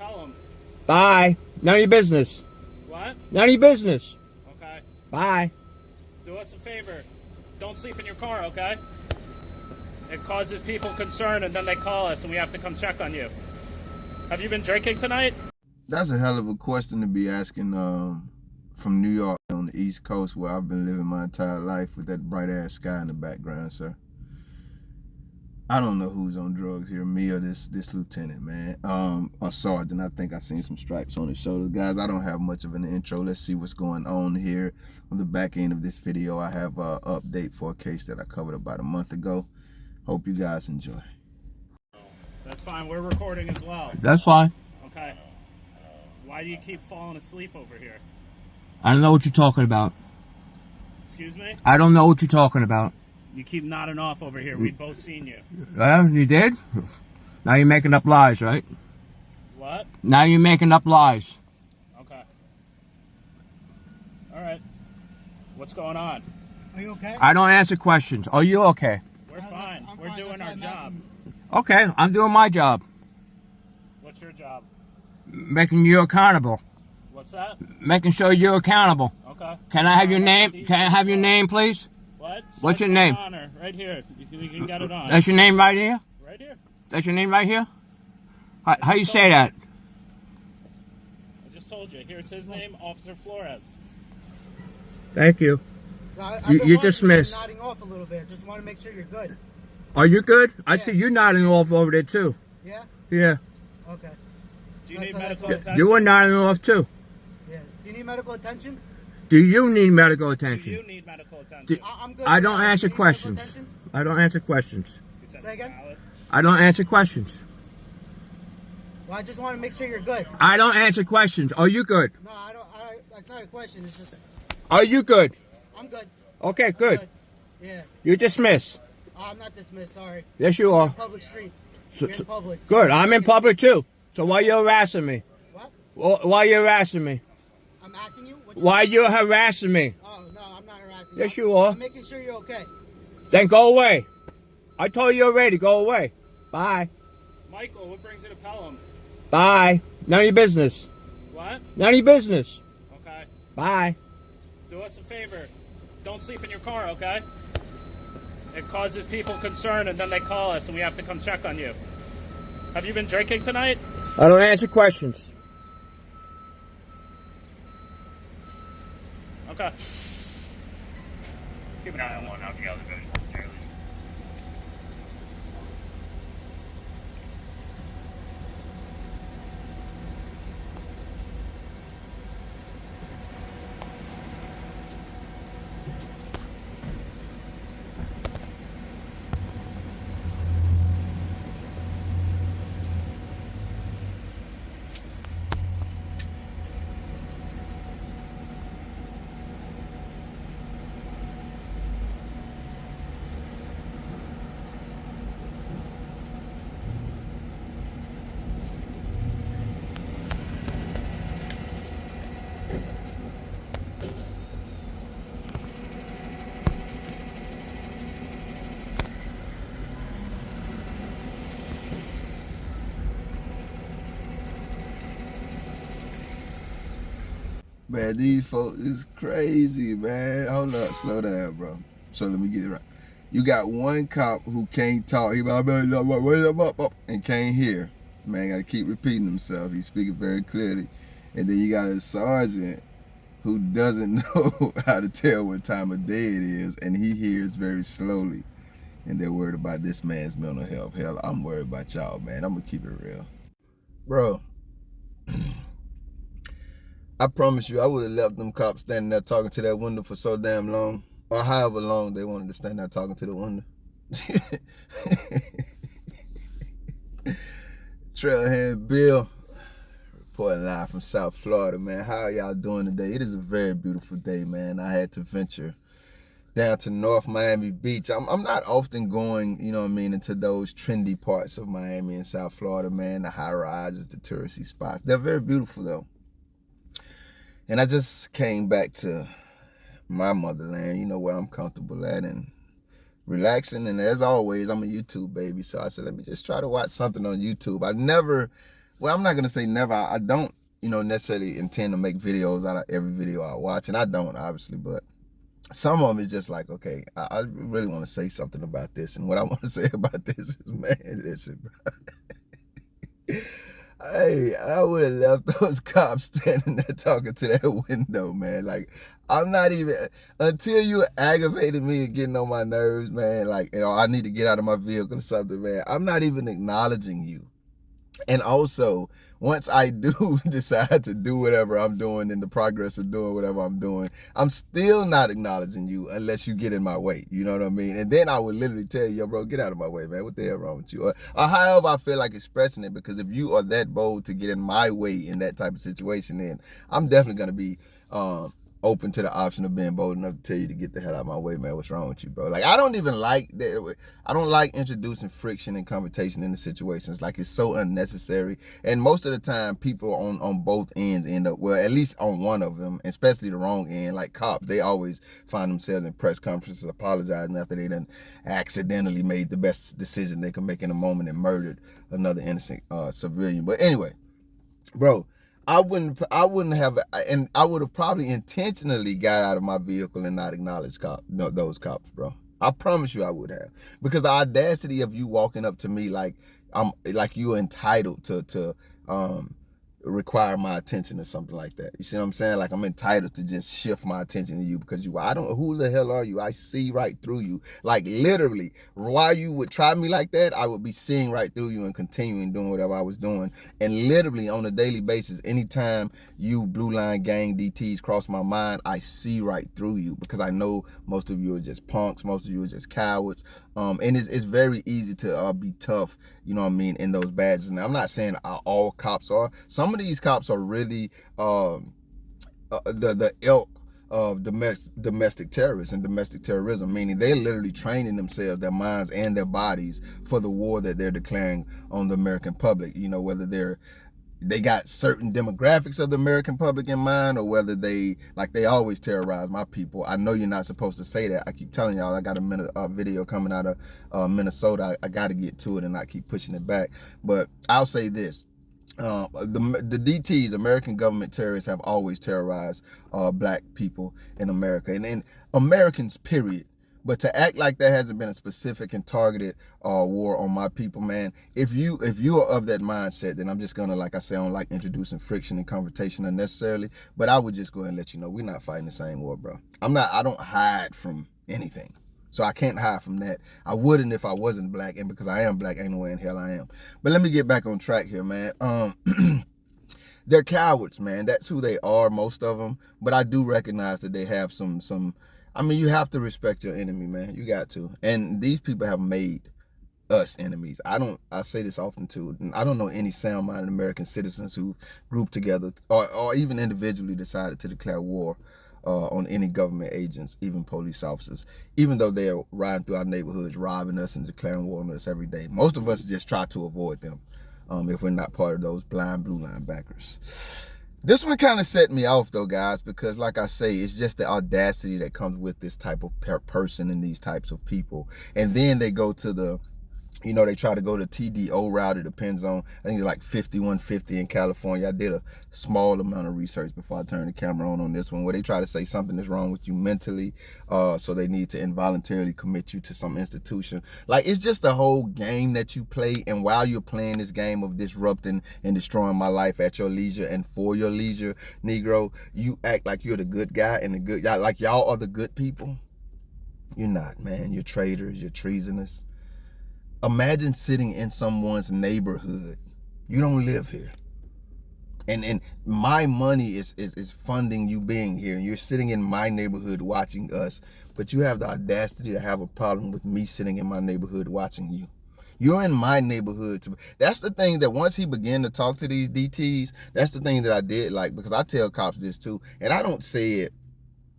Pelham. Bye. None of your business. What? None of your business. Okay. Bye. Do us a favor. Don't sleep in your car, okay? It causes people concern, and then they call us, and we have to come check on you. Have you been drinking tonight? That's a hell of a question to be asking from New York on the East Coast, where I've been living my entire life with that bright-ass sky in the background, sir. I don't know who's on drugs here, me or this lieutenant, man, or sergeant. I think I seen some stripes on his shoulders. Guys, I don't have much of an intro. Let's see what's going on here. On the back end of this video, I have an update for a case that I covered about a month ago. Hope you guys enjoy. That's fine. We're recording as well. That's fine. Okay. Why do you keep falling asleep over here? I don't know what you're talking about. Excuse me? I don't know what you're talking about. You keep nodding off over here. We've both seen you. You did? Now you're making up lies, right? What? Now you're making up lies. Okay. All right. What's going on? Are you okay? I don't answer questions. Are you okay? We're fine. We're fine. doing our job. Okay, I'm doing my job. What's your job? Making you accountable. What's that? Making sure you're accountable. Okay. Can I have your name? Can I have your name, please? What? What's your name? Honor. Right here. You can get it on. That's your name right here? Right here. That's your name right here? How you say that? I just told you. Here's his name, Officer Flores. Thank you. You're dismissed. Nodding off a little bit. Just want to make sure you're good. Are you good? I see you nodding off over there too. Yeah? Yeah. Okay. Do you need So medical that's attention? You were nodding off too. Yeah. Do you need medical attention? Do you need medical Do attention? you need medical attention? I'm good. I don't Do you answer need medical questions. attention? I don't answer questions. You said Say again? valid. I don't answer questions. Well, I just want to make sure you're good. I don't answer questions. Are you good? No, I don't. That's not a question. It's just, Are you good? I'm good. Okay, I'm good. Yeah. You're dismissed. I'm not dismissed. Sorry. Yes, you are. Public street. So- You're in public. Good. I'm in public too. So why you harassing me? What? Why you harassing me? I'm asking you. Why you harassing me? Oh no, I'm not harassing Yes, you. you are. I'm making sure you're okay. Then go away. I told you already. Go away. Bye. Michael, what brings you to Pelham? Bye. None of your business. What? None of your business. Okay. Bye. Do us a favor. Don't sleep in your car, okay? It causes people concern, and then they call us, and we have to come check on you. Have you been drinking tonight? I don't answer questions. Okay. Keep an eye on one out the other. Man, these folks is crazy, man. Hold up, slow down, bro. So let me get it right. You got one cop who can't talk. He and can't hear. Man, got to keep repeating himself. He's speaking very clearly. And then you got a sergeant who doesn't know how to tell what time of day it is, and he hears very slowly. And they're worried about this man's mental health. Hell, I'm worried about y'all, man. I'm going to keep it real. Bro, I promise you, I would have left them cops standing there talking to that window for so damn long, or however long they wanted to stand there talking to the window. Trailhead Bill, reporting live from South Florida, man. How are y'all doing today? It is a very beautiful day, man. I had to venture down to North Miami Beach. I'm not often going, you know what I mean, into those trendy parts of Miami and South Florida, man. The high rises, the touristy spots. They're very beautiful, though. And I just came back to my motherland, you know, where I'm comfortable at and relaxing. And as always, I'm a YouTube baby. So I said, let me just try to watch something on YouTube. I never well, I'm not gonna say never. I don't, necessarily intend to make videos out of every video I watch, and I don't, obviously, but some of them is just like, okay, I really want to say something about this, and what I want to say about this is, man, listen, bro. Hey, I would have left those cops standing there talking to that window, man. Like, I'm not even, until you aggravated me and getting on my nerves, man, like, I need to get out of my vehicle or something, man. I'm not even acknowledging you. And also, once I do decide to do whatever I'm doing in the progress of doing whatever I'm doing, I'm still not acknowledging you unless you get in my way. You know what I mean? And then I would literally tell you, yo, bro, get out of my way, man. What the hell wrong with you? Or however I feel like expressing it, because if you are that bold to get in my way in that type of situation, then I'm definitely going to be open to the option of being bold enough to tell you to get the hell out of my way, man. What's wrong with you, bro? Like, I don't even like that. I don't like introducing friction and confrontation into situations. Like, it's so unnecessary. And most of the time, people on both ends end up, well, at least on one of them, especially the wrong end, like cops, they always find themselves in press conferences apologizing after they done accidentally made the best decision they could make in a moment and murdered another innocent civilian. But anyway, bro, I wouldn't have, and I would have probably intentionally got out of my vehicle and not acknowledged those cops, bro. I promise you I would have. Because the audacity of you walking up to me like you're entitled to require my attention or something like that. You see what I'm saying? Like, I'm entitled to just shift my attention to you because I don't, who the hell are you? I see right through you. Like, literally, while you would try me like that, I would be seeing right through you and continuing doing whatever I was doing. And literally on a daily basis, anytime you Blue Line Gang DTs cross my mind, I see right through you because I know most of you are just punks. Most of you are just cowards. And it's very easy to be tough, you know what I mean, in those badges. Now, I'm not saying all cops are. Some of these cops are really the ilk of domestic terrorists and domestic terrorism, meaning they're literally training themselves, their minds and their bodies for the war that they're declaring on the American public. You know, whether they got certain demographics of the American public in mind, or whether they always terrorize my people. I know you're not supposed to say that. I keep telling y'all, I got a video coming out of Minnesota. I got to get to it and not keep pushing it back. But I'll say this. The DTs, American government terrorists, have always terrorized black people in America and Americans, period. But to act like there hasn't been a specific and targeted war on my people, man, if you are of that mindset, then I'm just gonna, like I say, I don't like introducing friction and confrontation unnecessarily, but I would just go ahead and let you know we're not fighting the same war, bro. I don't hide from anything. So I can't hide from that. I wouldn't if I wasn't black, and because I am black, ain't no way in hell I am. But let me get back on track here, man. They're cowards, man. That's who they are, most of them. But I do recognize that they have some. I mean, you have to respect your enemy, man. You got to. And these people have made us enemies. I say this often too. I don't know any sound-minded American citizens who grouped together or even individually decided to declare war on any government agents, even police officers, even though they're riding through our neighborhoods, robbing us and declaring war on us every day. Most of us just try to avoid them if we're not part of those blind Blue Line backers. This one kind of set me off though, guys, because like I say, it's just the audacity that comes with this type of person and these types of people. And then they go to they try to go to TDO route. It depends on, I think it's like 5150 in California. I did a small amount of research before I turned the camera on this one, where they try to say something is wrong with you mentally, so they need to involuntarily commit you to some institution. Like, it's just a whole game that you play, and while you're playing this game of disrupting and destroying my life at your leisure and for your leisure, Negro, you act like you're the good guy and the good guy, like y'all are the good people. You're not, man. You're traitors. You're treasonous. Imagine sitting in someone's neighborhood. You don't live here. And my money is funding you being here. And you're sitting in my neighborhood watching us. But you have the audacity to have a problem with me sitting in my neighborhood watching you. You're in my neighborhood. That's the thing that once he began to talk to these DTs, that's the thing that I did like, because I tell cops this too. And I don't say it,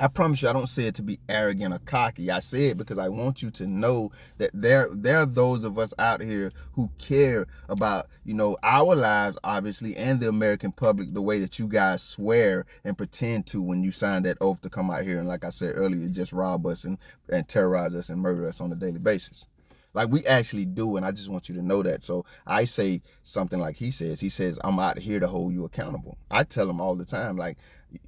I promise you, I don't say it to be arrogant or cocky. I say it because I want you to know that there are those of us out here who care about, our lives, obviously, and the American public the way that you guys swear and pretend to when you sign that oath to come out here and, like I said earlier, just rob us and terrorize us and murder us on a daily basis. Like, we actually do, and I just want you to know that. So I say something like he says, I'm out here to hold you accountable. I tell him all the time, like,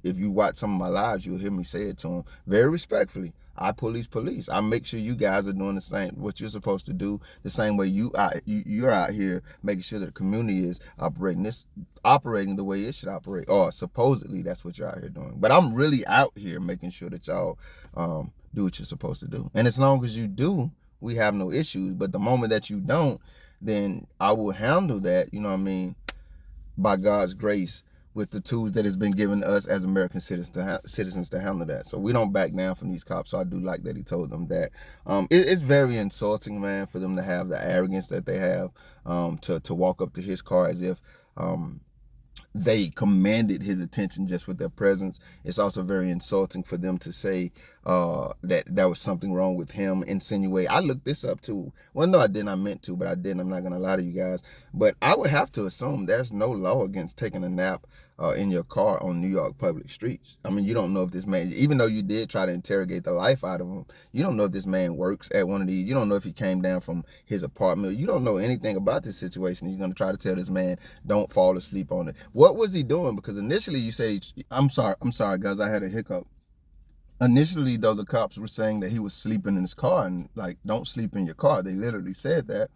if you watch some of my lives, you'll hear me say it to him very respectfully. I police. I make sure you guys are doing the same, what you're supposed to do, the same way you're out here making sure that the community is operating the way it should operate, or supposedly that's what you're out here doing. But I'm really out here making sure that y'all do what you're supposed to do. And as long as you do, we have no issues. But the moment that you don't, then I will handle that, you know what I mean, by God's grace, with the tools that has been given to us as American citizens to handle that. So we don't back down from these cops. So I do like that he told them that. It's very insulting, man, for them to have the arrogance that they have, to walk up to his car as if they commanded his attention just with their presence. It's also very insulting for them to say that there was something wrong with him, insinuate. I looked this up too. Well, no, I didn't. I meant to, but I didn't. I'm not going to lie to you guys. But I would have to assume there's no law against taking a nap in your car on New York public streets. I mean, you don't know if this man, even though you did try to interrogate the life out of him, you don't know if this man works at one of these. You don't know if he came down from his apartment. You don't know anything about this situation. You're going to try to tell this man, don't fall asleep on it. What was he doing? Because initially you said, I'm sorry, guys, I had a hiccup. Initially, though, the cops were saying that he was sleeping in his car, and like, don't sleep in your car. They literally said that.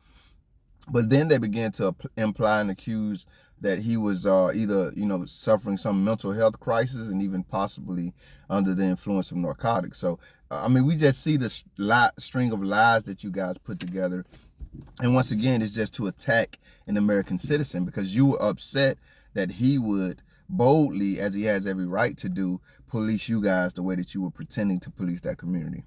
But then they began to imply and accuse that he was either, suffering some mental health crisis and even possibly under the influence of narcotics. So, I mean, we just see the string of lies that you guys put together. And once again, it's just to attack an American citizen, because you were upset that he would boldly, as he has every right to do, police you guys the way that you were pretending to police that community.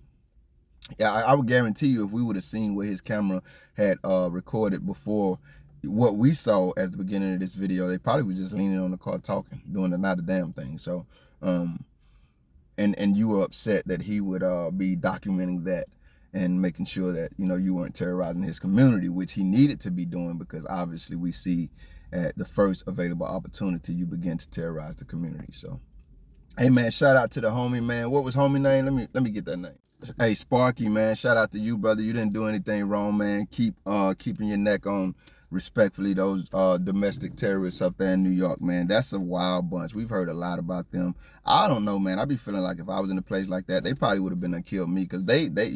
Yeah, I would guarantee you, if we would have seen what his camera had recorded before what we saw as the beginning of this video, they probably was just leaning on the car talking, doing not a damn thing. So, and you were upset that he would be documenting that and making sure that, you weren't terrorizing his community, which he needed to be doing, because obviously we see at the first available opportunity, you begin to terrorize the community. So, hey man, shout out to the homie, man. What was homie name? Let me get that name. Hey, Sparky, man, shout out to you, brother. You didn't do anything wrong, man. Keep keeping your neck on, respectfully, those domestic terrorists up there in New York, man. That's a wild bunch. We've heard a lot about them. I don't know, man. I be feeling like if I was in a place like that, they probably would have been and killed me, because they they're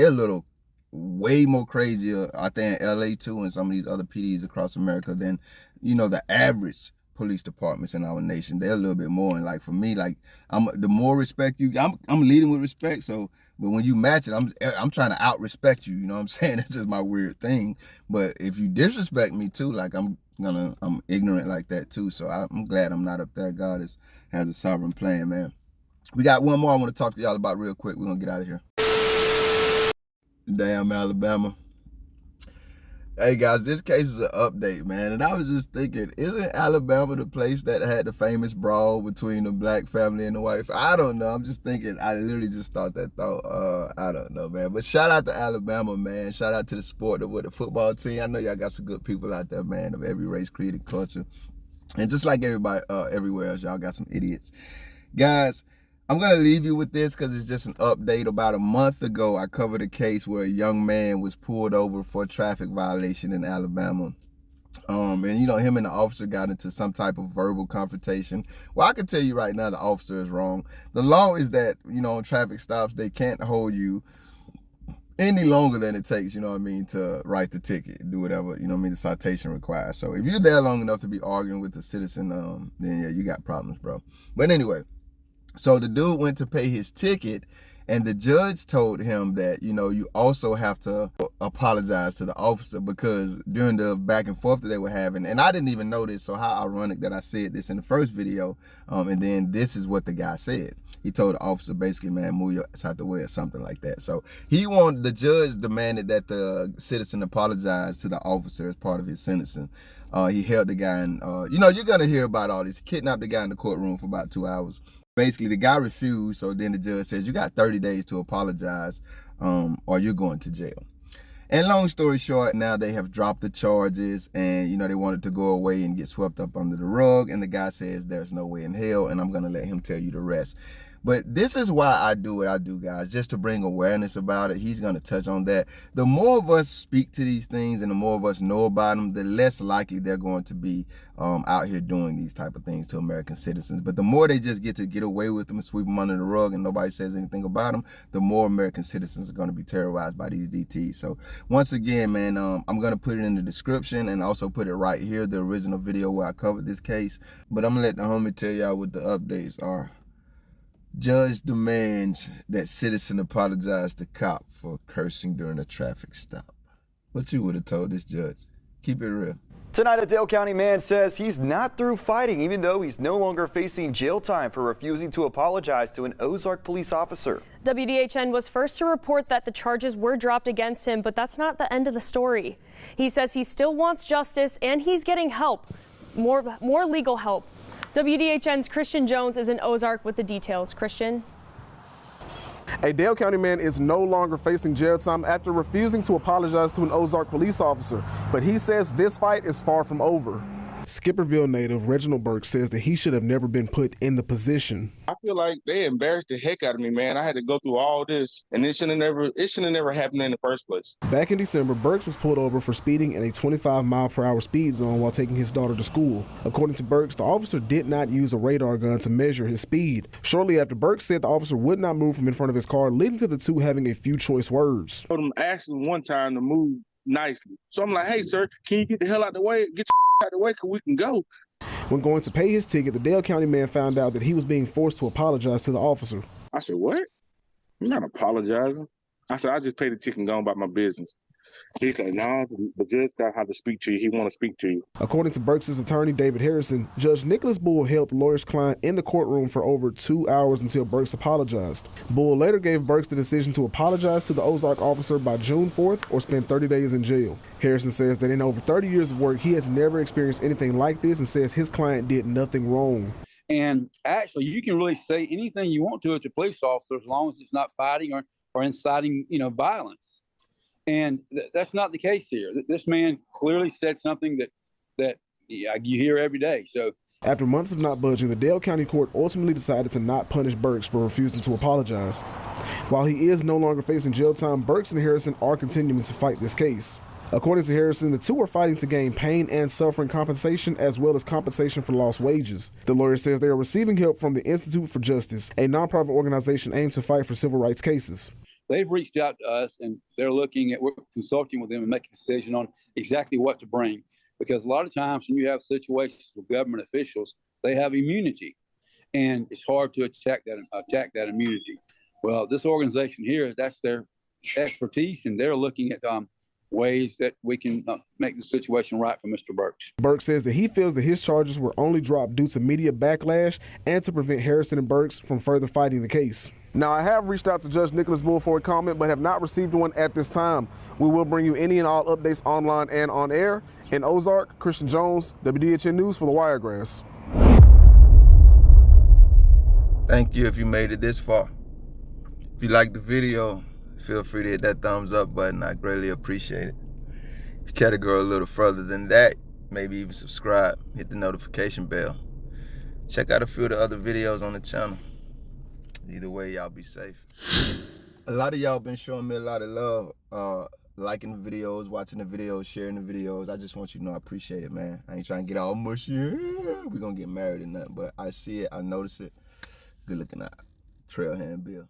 a little way more crazier out there in LA too, and some of these other PDs across America than, the average police departments in our nation. They're a little bit more, and like for me, like the more respect you, I'm leading with respect. So, but when you match it, I'm trying to out respect you. You know what I'm saying? That's just my weird thing. But if you disrespect me too, like I'm ignorant like that too. So I'm glad I'm not up there. God has a sovereign plan, man. We got one more I want to talk to y'all about real quick. We're gonna get out of here. Damn Alabama. Hey guys, this case is an update, man, and I was just thinking, isn't Alabama the place that had the famous brawl between the black family and the white family? I don't know. I'm just thinking. I literally just thought that thought. I don't know, man. But shout out to Alabama, man. Shout out to the sport of the football team. I know y'all got some good people out there, man, of every race, creed, and culture. And just like everybody everywhere else, y'all got some idiots, guys. I'm going to leave you with this because it's just an update. About a month ago, I covered a case where a young man was pulled over for a traffic violation in Alabama. And, him and the officer got into some type of verbal confrontation. Well, I can tell you right now, the officer is wrong. The law is that, on traffic stops, they can't hold you any longer than it takes, to write the ticket, do whatever, the citation requires. So if you're there long enough to be arguing with the citizen, then yeah, you got problems, bro. But anyway. So the dude went to pay his ticket, and the judge told him that, you also have to apologize to the officer, because during the back and forth that they were having, and I didn't even know this, so how ironic that I said this in the first video, and then this is what the guy said. He told the officer basically, man, move your ass out the way or something like that. So the judge demanded that the citizen apologize to the officer as part of his sentencing. He held the guy, and you're going to hear about all this. He kidnapped the guy in the courtroom for about 2 hours. Basically, the guy refused, so then the judge says, you got 30 days to apologize, or you're going to jail. And long story short, now they have dropped the charges, and, they wanted to go away and get swept up under the rug, and the guy says, there's no way in hell, and I'm going to let him tell you the rest. But this is why I do what I do, guys, just to bring awareness about it. He's going to touch on that. The more of us speak to these things and the more of us know about them, the less likely they're going to be out here doing these type of things to American citizens. But the more they just get away with them and sweep them under the rug and nobody says anything about them, the more American citizens are going to be terrorized by these DTs. So once again, man, I'm going to put it in the description and also put it right here, the original video where I covered this case. But I'm going to let the homie tell y'all what the updates are. Judge demands that citizen apologize to cop for cursing during a traffic stop. What you would have told this judge? Keep it real. Tonight, a Dale County man says he's not through fighting, even though he's no longer facing jail time for refusing to apologize to an Ozark police officer. WDHN was first to report that the charges were dropped against him, but that's not the end of the story. He says he still wants justice and he's getting help, more legal help. WDHN's Christian Jones is in Ozark with the details. Christian. A Dale County man is no longer facing jail time after refusing to apologize to an Ozark police officer, but he says this fight is far from over. Skipperville native Reginald Burke says that he should have never been put in the position. I feel like they embarrassed the heck out of me, man. I had to go through all this, and it shouldn't have never happened in the first place. Back in December, Burks was pulled over for speeding in a 25-mile-per-hour speed zone while taking his daughter to school. According to Burks, the officer did not use a radar gun to measure his speed. Shortly after, Burks said the officer would not move from in front of his car, leading to the two having a few choice words. I told him, asked him one time to move nicely. So I'm like, hey, sir, can you get the hell out the way? Get your out the way because we can go. When going to pay his ticket, the Dale County man found out that he was being forced to apologize to the officer. I said, what? I'm not apologizing. I said, I just paid the ticket and gone about my business. He said, no, the judge got how to speak to you. He want to speak to you. According to Burks' attorney, David Harrison, Judge Nicholas Bull held the lawyer's client in the courtroom for over 2 hours until Burks apologized. Bull later gave Burks the decision to apologize to the Ozark officer by June 4th or spend 30 days in jail. Harrison says that in over 30 years of work, he has never experienced anything like this and says his client did nothing wrong. And actually, you can really say anything you want to a police officer as long as it's not fighting or inciting, violence. And that's not the case here. This man clearly said something that you hear every day. So after months of not budging, the Dale County Court ultimately decided to not punish Burks for refusing to apologize. While he is no longer facing jail time, Burks and Harrison are continuing to fight this case. According to Harrison, the two are fighting to gain pain and suffering compensation as well as compensation for lost wages. The lawyer says they are receiving help from the Institute for Justice, a nonprofit organization aimed to fight for civil rights cases. They've reached out to us and they're looking at, we're consulting with them and making a decision on exactly what to bring. Because a lot of times when you have situations with government officials, they have immunity and it's hard to attack that immunity. Well, this organization here, that's their expertise and they're looking at ways that we can make the situation right for Mr. Burks. Burks says that he feels that his charges were only dropped due to media backlash and to prevent Harrison and Burks from further fighting the case. Now, I have reached out to Judge Nicholas Bull for a comment, but have not received one at this time. We will bring you any and all updates online and on air. In Ozark, Christian Jones, WDHN News for the Wiregrass. Thank you if you made it this far. If you liked the video, feel free to hit that thumbs up button. I greatly appreciate it. If you care to go a little further than that, maybe even subscribe, hit the notification bell. Check out a few of the other videos on the channel. Either way, y'all be safe. A lot of y'all been showing me a lot of love, liking the videos, watching the videos, sharing the videos. I just want you to know I appreciate it, man. I ain't trying to get all mushy. We're gonna get married or nothing, but I see it, I notice it. Good looking out. Trailhand Bill.